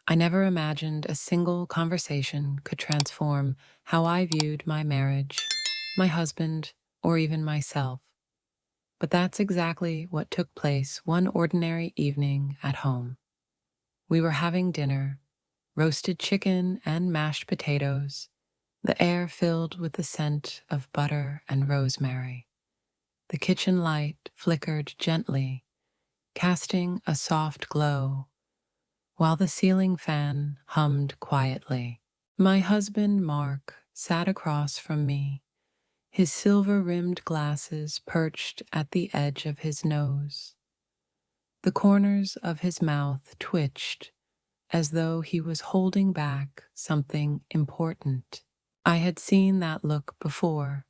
I never imagined a single conversation could transform how I viewed my marriage, my husband, or even myself. But that's exactly what took place one ordinary evening at home. We were having dinner, roasted chicken and mashed potatoes, the air filled with the scent of butter and rosemary. The kitchen light flickered gently, casting a soft glow, while the ceiling fan hummed quietly. My husband, Mark, sat across from me, his silver-rimmed glasses perched at the edge of his nose. The corners of his mouth twitched as though he was holding back something important. I had seen that look before,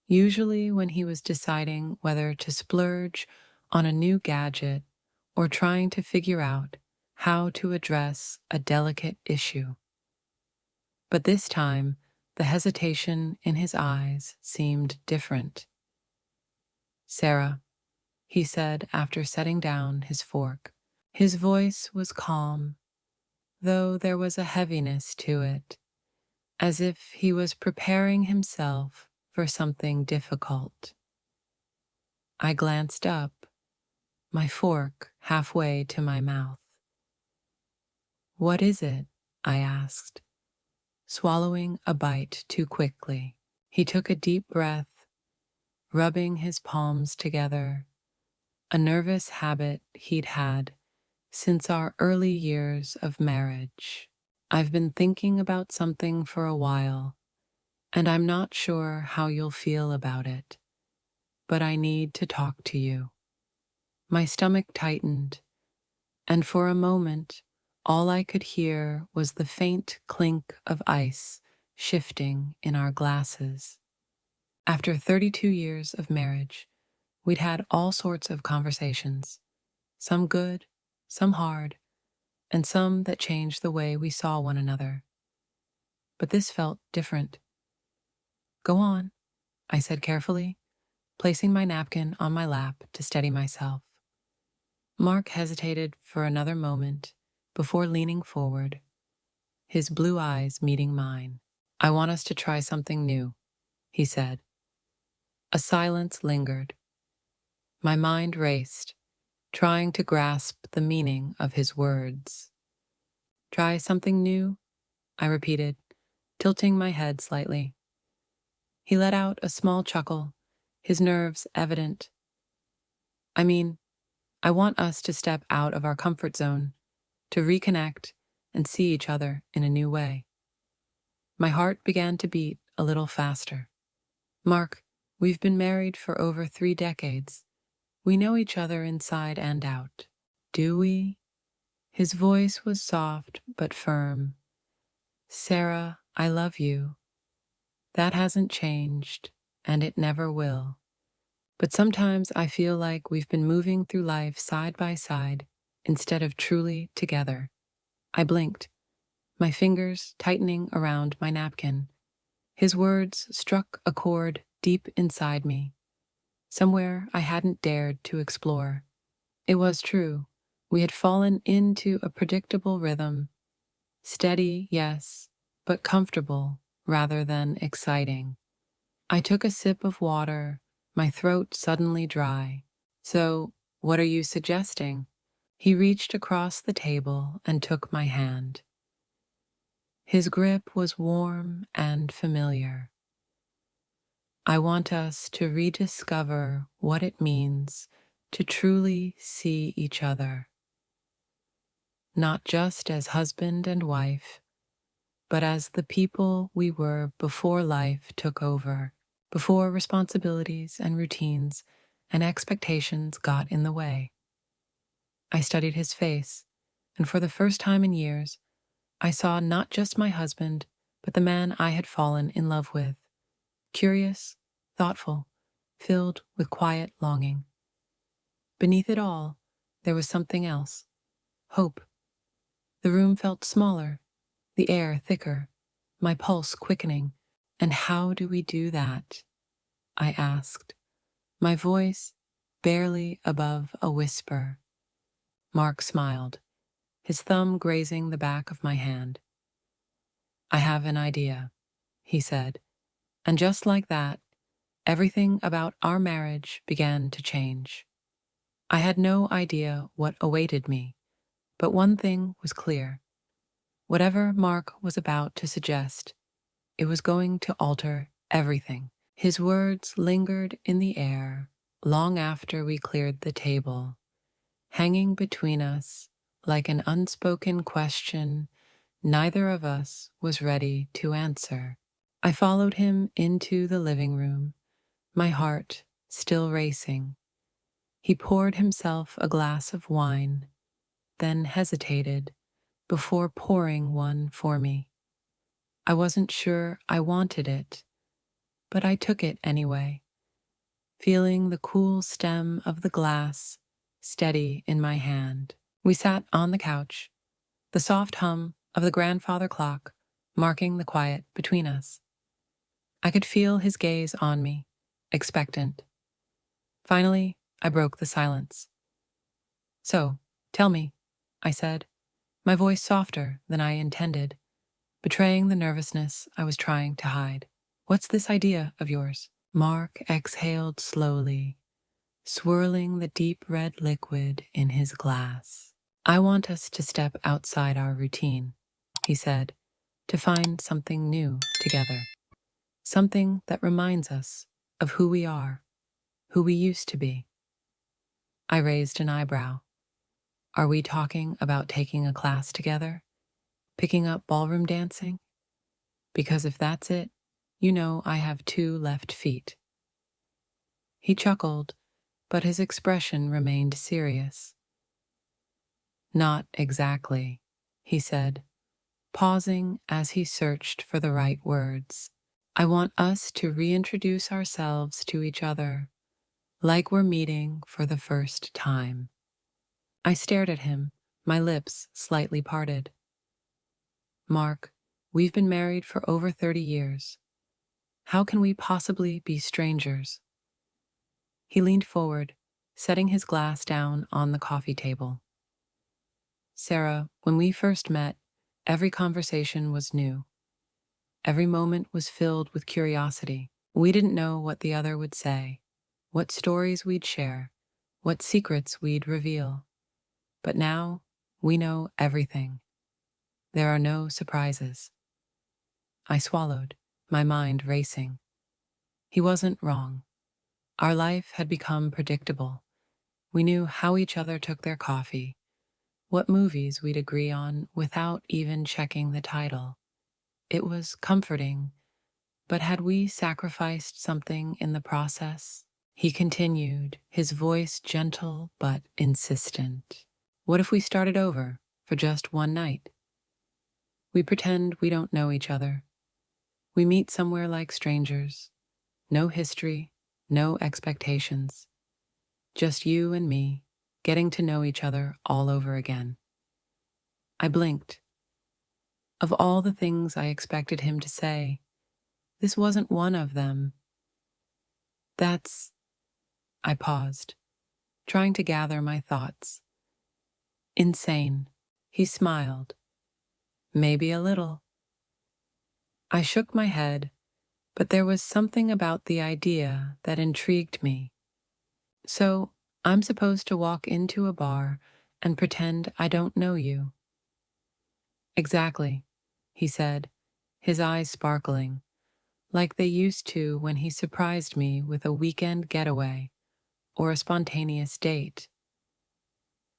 usually when he was deciding whether to splurge on a new gadget or trying to figure out how to address a delicate issue. But this time, the hesitation in his eyes seemed different. "Sarah," he said after setting down his fork. His voice was calm, though there was a heaviness to it, as if he was preparing himself for something difficult. I glanced up, my fork halfway to my mouth. "What is it?" I asked, swallowing a bite too quickly. He took a deep breath, rubbing his palms together, a nervous habit he'd had since our early years of marriage. "I've been thinking about something for a while, and I'm not sure how you'll feel about it, but I need to talk to you." My stomach tightened, and for a moment, all I could hear was the faint clink of ice shifting in our glasses. After 32 years of marriage, we'd had all sorts of conversations, some good, some hard, and some that changed the way we saw one another. But this felt different. "Go on," I said carefully, placing my napkin on my lap to steady myself. Mark hesitated for another moment before leaning forward, his blue eyes meeting mine. "I want us to try something new," he said. A silence lingered. My mind raced, trying to grasp the meaning of his words. "Try something new?" I repeated, tilting my head slightly. He let out a small chuckle, his nerves evident. "I mean, I want us to step out of our comfort zone, to reconnect and see each other in a new way." My heart began to beat a little faster. "Mark, we've been married for over 3 decades. We know each other inside and out." "Do we?" His voice was soft but firm. "Sarah, I love you. That hasn't changed, and it never will. But sometimes I feel like we've been moving through life side by side instead of truly together." I blinked, my fingers tightening around my napkin. His words struck a chord deep inside me, somewhere I hadn't dared to explore. It was true. We had fallen into a predictable rhythm. Steady, yes, but comfortable rather than exciting. I took a sip of water, my throat suddenly dry. "So, what are you suggesting?" He reached across the table and took my hand. His grip was warm and familiar. "I want us to rediscover what it means to truly see each other, not just as husband and wife, but as the people we were before life took over, before responsibilities and routines and expectations got in the way." I studied his face, and for the first time in years, I saw not just my husband, but the man I had fallen in love with. Curious, thoughtful, filled with quiet longing. Beneath it all, there was something else. Hope. The room felt smaller, the air thicker, my pulse quickening. "And how do we do that?" I asked, my voice barely above a whisper. Mark smiled, his thumb grazing the back of my hand. "I have an idea," he said, and just like that, everything about our marriage began to change. I had no idea what awaited me, but one thing was clear. Whatever Mark was about to suggest, it was going to alter everything. His words lingered in the air long after we cleared the table, hanging between us like an unspoken question neither of us was ready to answer. I followed him into the living room, my heart still racing. He poured himself a glass of wine, then hesitated before pouring one for me. I wasn't sure I wanted it, but I took it anyway, feeling the cool stem of the glass steady in my hand. We sat on the couch, the soft hum of the grandfather clock marking the quiet between us. I could feel his gaze on me, expectant. Finally, I broke the silence. "So, tell me," I said, my voice softer than I intended, betraying the nervousness I was trying to hide. "What's this idea of yours?" Mark exhaled slowly, swirling the deep red liquid in his glass. "I want us to step outside our routine," he said, "to find something new together. Something that reminds us of who we are, who we used to be." I raised an eyebrow. "Are we talking about taking a class together? Picking up ballroom dancing? Because if that's it, you know I have 2 left feet." He chuckled, but his expression remained serious. "Not exactly," he said, pausing as he searched for the right words. "I want us to reintroduce ourselves to each other, like we're meeting for the first time." I stared at him, my lips slightly parted. "Mark, we've been married for over 30 years. How can we possibly be strangers?" He leaned forward, setting his glass down on the coffee table. "Sarah, when we first met, every conversation was new. Every moment was filled with curiosity. We didn't know what the other would say, what stories we'd share, what secrets we'd reveal. But now, we know everything. There are no surprises." I swallowed, my mind racing. He wasn't wrong. Our life had become predictable. We knew how each other took their coffee, what movies we'd agree on without even checking the title. It was comforting, but had we sacrificed something in the process? He continued, his voice gentle but insistent. "What if we started over for just one night? We pretend we don't know each other. We meet somewhere like strangers. No history, no expectations. Just you and me, getting to know each other all over again." I blinked. Of all the things I expected him to say, this wasn't one of them. "That's—" I paused, trying to gather my thoughts. "Insane." He smiled. "Maybe a little." I shook my head, but there was something about the idea that intrigued me. "So, I'm supposed to walk into a bar and pretend I don't know you?" "Exactly," he said, his eyes sparkling, like they used to when he surprised me with a weekend getaway or a spontaneous date.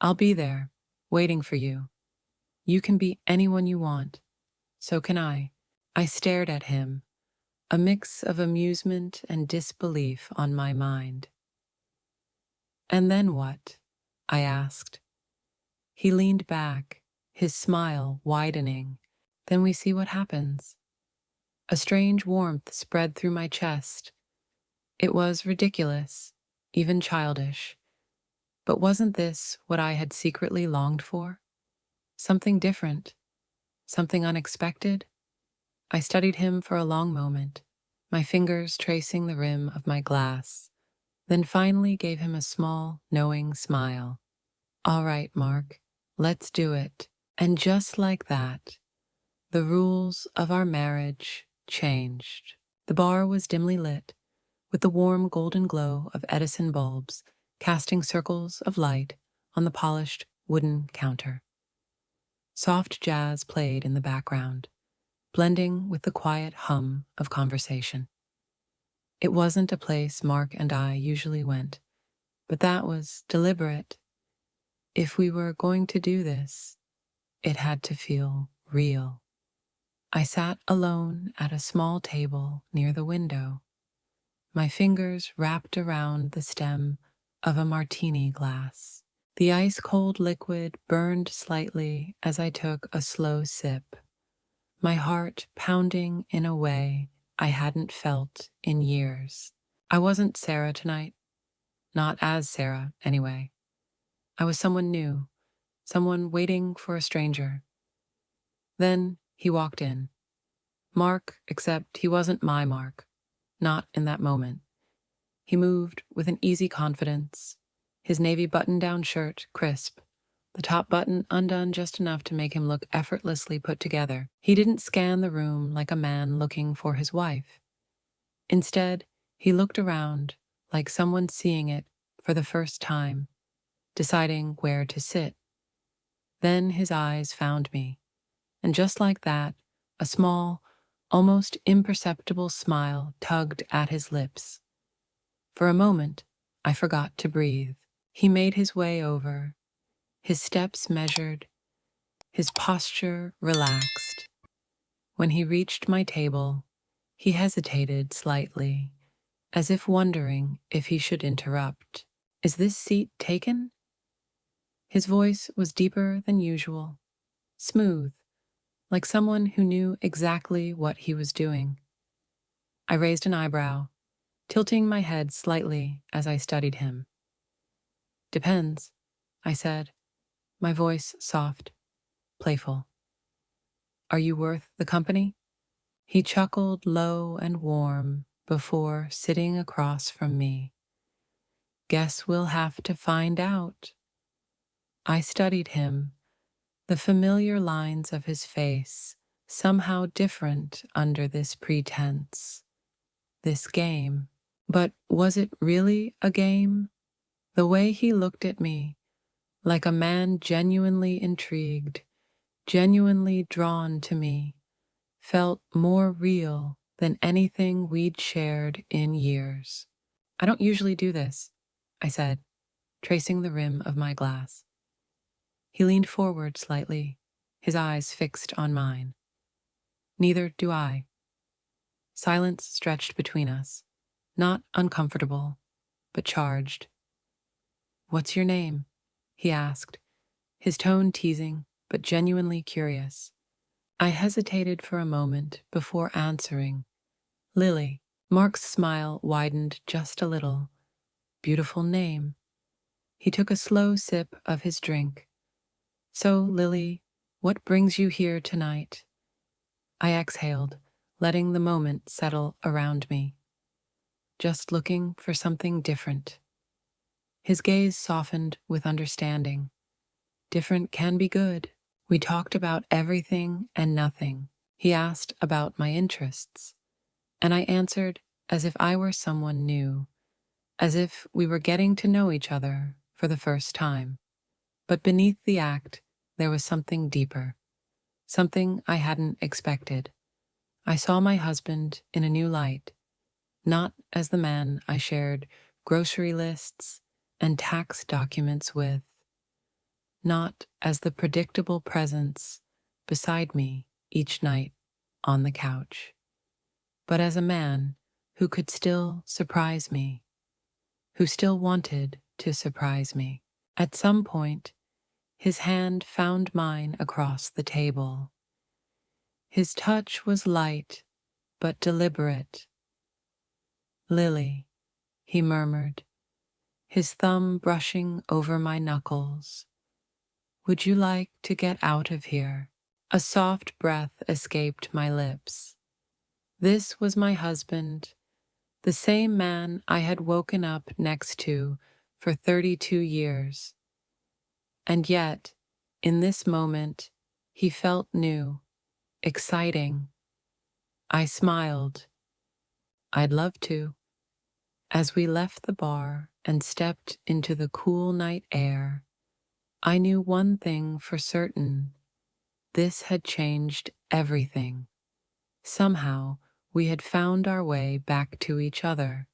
"I'll be there, waiting for you. You can be anyone you want. So can I." I stared at him, a mix of amusement and disbelief on my mind. "And then what?" I asked. He leaned back, his smile widening. "Then we see what happens." A strange warmth spread through my chest. It was ridiculous, even childish. But wasn't this what I had secretly longed for? Something different, something unexpected? I studied him for a long moment, my fingers tracing the rim of my glass, then finally gave him a small, knowing smile. "All right, Mark, Let's do it. And just like that, the rules of our marriage changed. The bar was dimly lit, with the warm golden glow of Edison bulbs casting circles of light on the polished wooden counter. Soft jazz played in the background, blending with the quiet hum of conversation. It wasn't a place Mark and I usually went, but that was deliberate. If we were going to do this, it had to feel real. I sat alone at a small table near the window, my fingers wrapped around the stem of a martini glass. The ice-cold liquid burned slightly as I took a slow sip, my heart pounding in a way I hadn't felt in years. I wasn't Sarah tonight. Not as Sarah, anyway. I was someone new, someone waiting for a stranger. Then he walked in. Mark, except he wasn't my Mark. Not in that moment. He moved with an easy confidence, his navy button-down shirt crisp, the top button undone just enough to make him look effortlessly put together. He didn't scan the room like a man looking for his wife. Instead, he looked around like someone seeing it for the first time, deciding where to sit. Then his eyes found me, and just like that, a small, almost imperceptible smile tugged at his lips. For a moment, I forgot to breathe. He made his way over, his steps measured, his posture relaxed. When he reached my table, he hesitated slightly, as if wondering if he should interrupt. "Is this seat taken?" His voice was deeper than usual, smooth, like someone who knew exactly what he was doing. I raised an eyebrow, tilting my head slightly as I studied him. "Depends," I said, my voice soft, playful. "Are you worth the company?" He chuckled low and warm before sitting across from me. "Guess we'll have to find out." I studied him, the familiar lines of his face somehow different under this pretense, this game. But was it really a game? The way he looked at me, like a man genuinely intrigued, genuinely drawn to me, felt more real than anything we'd shared in years. "I don't usually do this," I said, tracing the rim of my glass. He leaned forward slightly, his eyes fixed on mine. "Neither do I." Silence stretched between us, not uncomfortable, but charged. "What's your name?" he asked, his tone teasing, but genuinely curious. I hesitated for a moment before answering. "Lily." Mark's smile widened just a little. "Beautiful name." He took a slow sip of his drink. "So, Lily, what brings you here tonight?" I exhaled, letting the moment settle around me. "Just looking for something different." His gaze softened with understanding. "Different can be good." We talked about everything and nothing. He asked about my interests, and I answered as if I were someone new, as if we were getting to know each other for the first time. But beneath the act, there was something deeper, something I hadn't expected. I saw my husband in a new light, not as the man I shared grocery lists and tax documents with, not as the predictable presence beside me each night on the couch, but as a man who could still surprise me, who still wanted to surprise me. At some point, his hand found mine across the table. His touch was light but deliberate. "Lily," he murmured, his thumb brushing over my knuckles. "Would you like to get out of here?" A soft breath escaped my lips. This was my husband, the same man I had woken up next to for 32 years. And yet, In this moment, he felt new, exciting. I smiled. I'd love to. As we left the bar and stepped into the cool night air, I knew one thing for certain. This had changed everything. Somehow, we had found our way back to each other.